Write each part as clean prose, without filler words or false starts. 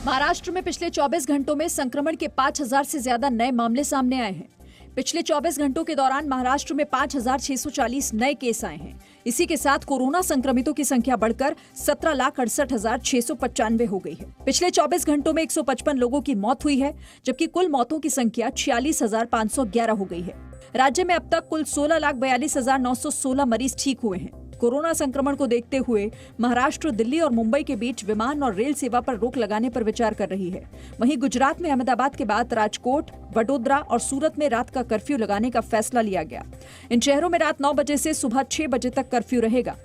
महाराष्ट्र में पिछले 24 घंटों में संक्रमण के 5000 से ज्यादा नए मामले सामने आए हैं। पिछले 24 घंटों के दौरान महाराष्ट्र में 5640 नए केस आए हैं। इसी के साथ कोरोना संक्रमितों की संख्या बढ़कर 17,68,695 हो गई है। पिछले 24 घंटों में 155 लोगों की मौत हुई है, जबकि कुल मौतों की संख्या 46,511 हो गई है। राज्य में अब तक कुल 16,42,916 मरीज ठीक हुए हैं। कोरोना संक्रमण को देखते हुए महाराष्ट्र, दिल्ली और मुंबई के बीच विमान और रेल सेवा पर रोक लगाने पर विचार कर रही है। वहीं गुजरात में अहमदाबाद के बाद राजकोट, वडोदरा और सूरत में रात का कर्फ्यू लगाने का फैसला लिया गया। इन शहरों में रात 9 बजे से सुबह 6 बजे तक कर्फ्यू रहेगा।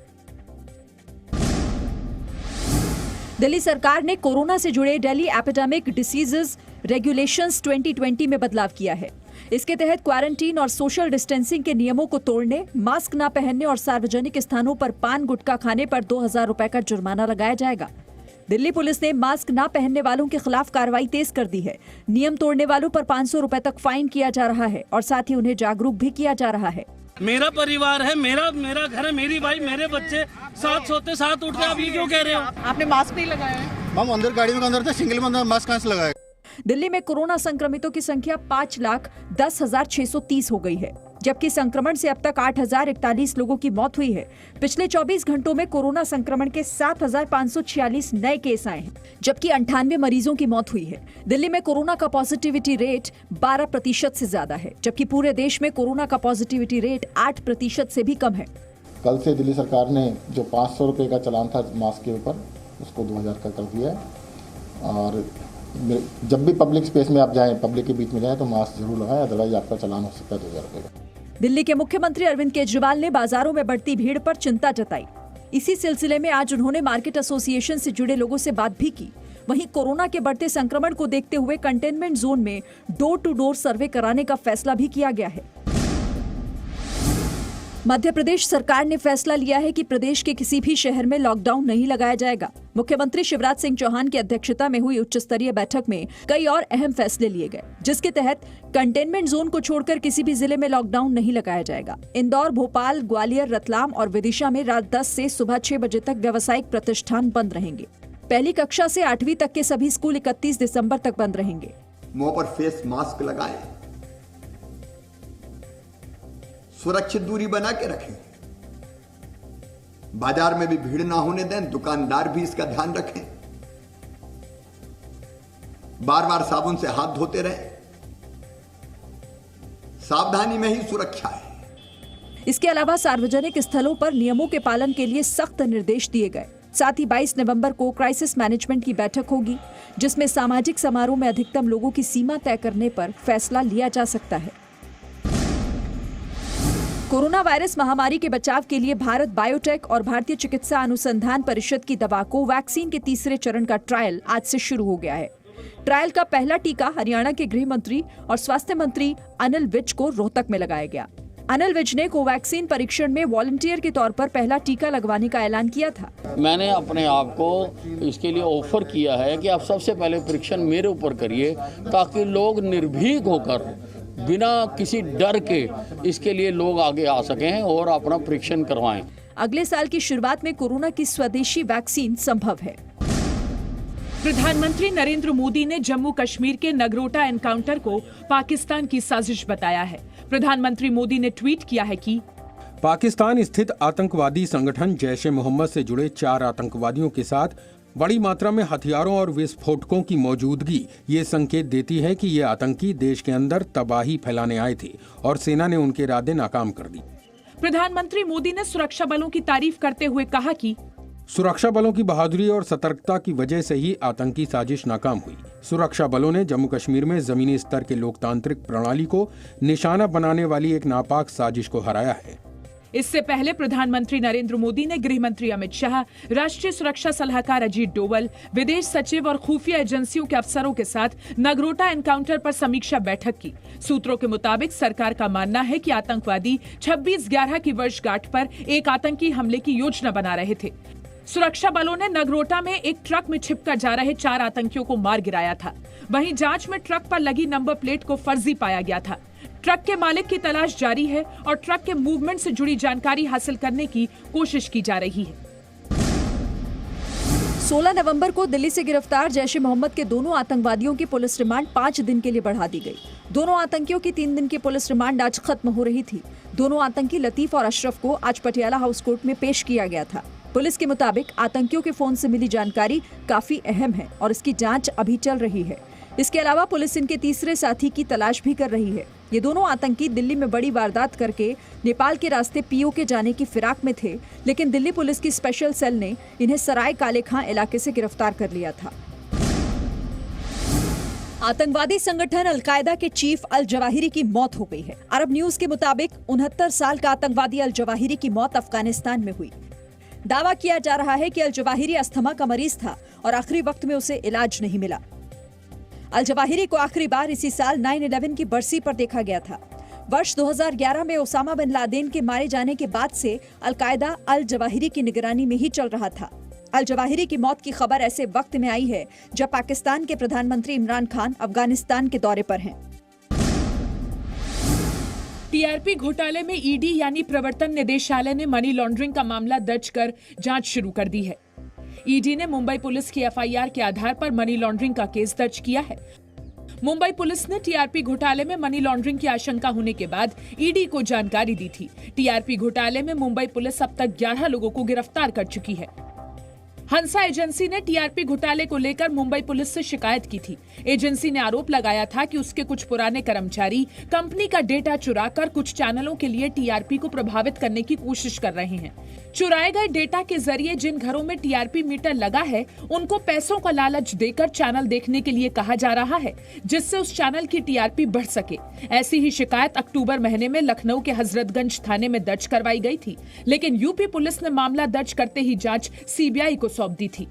दिल्ली सरकार ने कोरोना से जुड़े दिल्ली एपिडेमिक डिसीजेज रेगुलेशंस 2020 में बदलाव किया है। इसके तहत क्वारंटीन और सोशल डिस्टेंसिंग के नियमों को तोड़ने, मास्क न पहनने और सार्वजनिक स्थानों पर पान गुटखा खाने पर 2000 रुपए का जुर्माना लगाया जाएगा। दिल्ली पुलिस ने मास्क न पहनने वालों के खिलाफ कार्रवाई तेज कर दी है। नियम तोड़ने वालों पर 500 रुपए तक फाइन किया जा रहा है और साथ ही उन्हें जागरूक भी किया जा रहा है। मेरा परिवार है, मेरा घर है, मेरी भाई, मेरे बच्चे साथ सोते साथ उठते, आप ये क्यों कह रहे हो? आपने मास्क नहीं लगाया है? हम अंदर गाड़ी में अंदर थे, सिंगल में अंदर मास्क कहां से लगाए? दिल्ली में कोरोना संक्रमितों की संख्या 5,10,630 हो गई है, जबकि संक्रमण से अब तक 8,041 लोगों की मौत हुई है। पिछले 24 घंटों में कोरोना संक्रमण के 7,546 नए केस आए हैं, जबकि 98 मरीजों की मौत हुई है। दिल्ली में कोरोना का पॉजिटिविटी रेट 12% से ज्यादा है, जबकि पूरे देश में कोरोना का पॉजिटिविटी रेट 8% से भी कम है। कल से दिल्ली सरकार ने जो 500 रुपये का चालान था मास्क के ऊपर, उसको 2000 का कर दिया है। और जब भी पब्लिक स्पेस में आप जाएं, पब्लिक के बीच में जाएं, तो मास्क जरूर लगाएं, अदरवाइज आपका चालान हो सकता है 2000 रुपये का। दिल्ली के मुख्यमंत्री अरविंद केजरीवाल ने बाजारों में बढ़ती भीड़ पर चिंता जताई। इसी सिलसिले में आज उन्होंने मार्केट एसोसिएशन से जुड़े लोगों से बात भी की। वहीं कोरोना के बढ़ते संक्रमण को देखते हुए कंटेनमेंट जोन में डोर टू डोर सर्वे कराने का फैसला भी किया गया है। मध्य प्रदेश सरकार ने फैसला लिया है कि प्रदेश के किसी भी शहर में लॉकडाउन नहीं लगाया जाएगा। मुख्यमंत्री शिवराज सिंह चौहान की अध्यक्षता में हुई उच्च स्तरीय बैठक में कई और अहम फैसले लिए गए, जिसके तहत कंटेनमेंट जोन को छोड़कर किसी भी जिले में लॉकडाउन नहीं लगाया जाएगा। इंदौर, भोपाल, ग्वालियर, रतलाम और विदिशा में रात 10 से सुबह 6 बजे तक व्यावसायिक प्रतिष्ठान बंद रहेंगे। पहली कक्षा से 8वीं तक के सभी स्कूल 31 दिसंबर तक बंद रहेंगे। मुंह पर फेस मास्क लगाएं, सुरक्षित दूरी बना के रखें, बाजार में भी भीड़ ना होने दें, दुकानदार भी इसका ध्यान रखें, बार बार साबुन से हाथ धोते रहें। सावधानी में ही सुरक्षा है। इसके अलावा सार्वजनिक स्थलों पर नियमों के पालन के लिए सख्त निर्देश दिए गए। साथ ही 22 नवंबर को क्राइसिस मैनेजमेंट की बैठक होगी, जिसमें सामाजिक समारोह में अधिकतम लोगों की सीमा तय करने पर फैसला लिया जा सकता है। कोरोना वायरस महामारी के बचाव के लिए भारत बायोटेक और भारतीय चिकित्सा अनुसंधान परिषद की दवा कोवैक्सीन के तीसरे चरण का ट्रायल आज से शुरू हो गया है। ट्रायल का पहला टीका हरियाणा के गृह मंत्री और स्वास्थ्य मंत्री अनिल विज को रोहतक में लगाया गया। अनिल विज ने कोवैक्सीन परीक्षण में वॉलंटियर के तौर पर पहला टीका लगवाने का ऐलान किया था। मैंने अपने आप को इसके लिए ऑफर किया है कि आप सबसे पहले परीक्षण मेरे ऊपर करिए, ताकि लोग निर्भीक होकर बिना किसी डर के इसके लिए लोग आगे आ सकें और अपना परीक्षण करवाएं। अगले साल की शुरुआत में कोरोना की स्वदेशी वैक्सीन संभव है। प्रधानमंत्री नरेंद्र मोदी ने जम्मू कश्मीर के नगरोटा एनकाउंटर को पाकिस्तान की साजिश बताया है। प्रधानमंत्री मोदी ने ट्वीट किया है कि पाकिस्तान स्थित आतंकवादी संगठन जैश ए मोहम्मद से जुड़े 4 आतंकवादियों के साथ बड़ी मात्रा में हथियारों और विस्फोटकों की मौजूदगी ये संकेत देती है कि ये आतंकी देश के अंदर तबाही फैलाने आए थे और सेना ने उनके इरादे नाकाम कर दी। प्रधानमंत्री मोदी ने सुरक्षा बलों की तारीफ करते हुए कहा कि सुरक्षा बलों की बहादुरी और सतर्कता की वजह से ही आतंकी साजिश नाकाम हुई। सुरक्षा बलों ने जम्मू कश्मीर में जमीनी स्तर के लोकतांत्रिक प्रणाली को निशाना बनाने वाली एक नापाक साजिश को हराया है। इससे पहले प्रधानमंत्री नरेंद्र मोदी ने गृह मंत्री अमित शाह, राष्ट्रीय सुरक्षा सलाहकार अजीत डोवल, विदेश सचिव और खुफिया एजेंसियों के अफसरों के साथ नगरोटा एनकाउंटर पर समीक्षा बैठक की। सूत्रों के मुताबिक सरकार का मानना है कि आतंकवादी 26/11 की वर्षगांठ पर एक आतंकी हमले की योजना बना रहे थे। सुरक्षा बलों ने नगरोटा में एक ट्रक में छिपकर जा रहे 4 आतंकियों को मार गिराया था। वहीं जांच में ट्रक पर लगी नंबर प्लेट को फर्जी पाया गया था। ट्रक के मालिक की तलाश जारी है और ट्रक के मूवमेंट से जुड़ी जानकारी हासिल करने की कोशिश की जा रही है। 16 नवंबर को दिल्ली से गिरफ्तार जैश ए मोहम्मद के दोनों आतंकवादियों की पुलिस रिमांड 5 दिन के लिए बढ़ा दी गई। दोनों आतंकियों की 3 दिन की पुलिस रिमांड आज खत्म हो रही थी। दोनों आतंकी लतीफ और अशरफ को आज पटियाला हाउस कोर्ट में पेश किया गया था। पुलिस के मुताबिक आतंकियों के फोन से मिली जानकारी काफी अहम है और इसकी जांच अभी चल रही है। इसके अलावा पुलिस इनके तीसरे साथी की तलाश भी कर रही है। ये दोनों आतंकी दिल्ली में बड़ी वारदात करके नेपाल के रास्ते पीओके जाने की फिराक में थे, लेकिन दिल्ली पुलिस की स्पेशल सेल ने इन्हें सराय काले खां इलाके से गिरफ्तार कर लिया था। आतंकवादी संगठन अलकायदा के चीफ अल जवाहिरी की मौत हो गई है। अरब न्यूज के मुताबिक 69 साल का आतंकवादी अल जवाहिरी की मौत अफगानिस्तान में हुई। दावा किया जा रहा है कि अल जवाहिरी अस्थमा का मरीज था और आखिरी वक्त में उसे इलाज नहीं मिला। अल जवाहिरी को आखिरी बार इसी साल 9/11 की बरसी पर देखा गया था। वर्ष 2011 में ओसामा बिन लादेन के मारे जाने के बाद से अलकायदा अल जवाहिरी की निगरानी में ही चल रहा था। अल जवाहिरी की मौत की खबर ऐसे वक्त में आई है जब पाकिस्तान के प्रधानमंत्री इमरान खान अफगानिस्तान के दौरे पर हैं। टीआरपी घोटाले में ईडी यानी प्रवर्तन निदेशालय ने मनी लॉन्ड्रिंग का मामला दर्ज कर जांच शुरू कर दी है। ईडी ने मुंबई पुलिस की एफआईआर के आधार पर मनी लॉन्ड्रिंग का केस दर्ज किया है। मुंबई पुलिस ने टीआरपी घोटाले में मनी लॉन्ड्रिंग की आशंका होने के बाद ईडी को जानकारी दी थी। टीआरपी घोटाले में मुंबई पुलिस अब तक 11 लोगों को गिरफ्तार कर चुकी है। हंसा एजेंसी ने टीआरपी घोटाले को लेकर मुंबई पुलिस से शिकायत की थी। एजेंसी ने आरोप लगाया था कि उसके कुछ पुराने कर्मचारी कंपनी का डेटा चुराकर कुछ चैनलों के लिए टीआरपी को प्रभावित करने की कोशिश कर रहे हैं। चुराए गए डेटा के जरिए जिन घरों में टीआरपी मीटर लगा है उनको पैसों का लालच देकर चैनल देखने के लिए कहा जा रहा है, जिससे उस चैनल की टीआरपी बढ़ सके। ऐसी ही शिकायत अक्टूबर महीने में लखनऊ के हजरतगंज थाने में दर्ज करवाई गई थी, लेकिन यूपी पुलिस ने मामला दर्ज करते ही जांच सीबीआई को सौंप दी थी।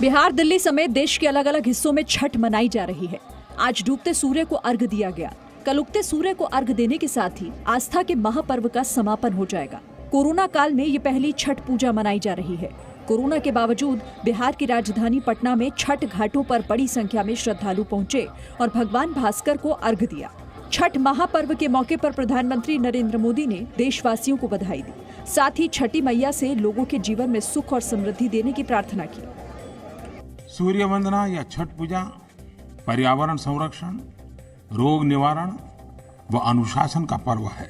बिहार, दिल्ली समेत देश के अलग अलग हिस्सों में छठ मनाई जा रही है। आज डूबते सूर्य को अर्घ दिया गया। कल उगते सूर्य को अर्घ देने के साथ ही आस्था के महापर्व का समापन हो जाएगा। कोरोना काल में ये पहली छठ पूजा मनाई जा रही है। कोरोना के बावजूद बिहार की राजधानी पटना में छठ घाटों पर बड़ी संख्या में श्रद्धालु पहुंचे और भगवान भास्कर को अर्घ दिया। छठ महापर्व के मौके पर प्रधानमंत्री नरेंद्र मोदी ने देशवासियों को बधाई दी। साथ ही छठी मैया से लोगों के जीवन में सुख और समृद्धि देने की प्रार्थना की। सूर्य वंदना या छठ पूजा पर्यावरण संरक्षण, रोग निवारण व अनुशासन का पर्व है।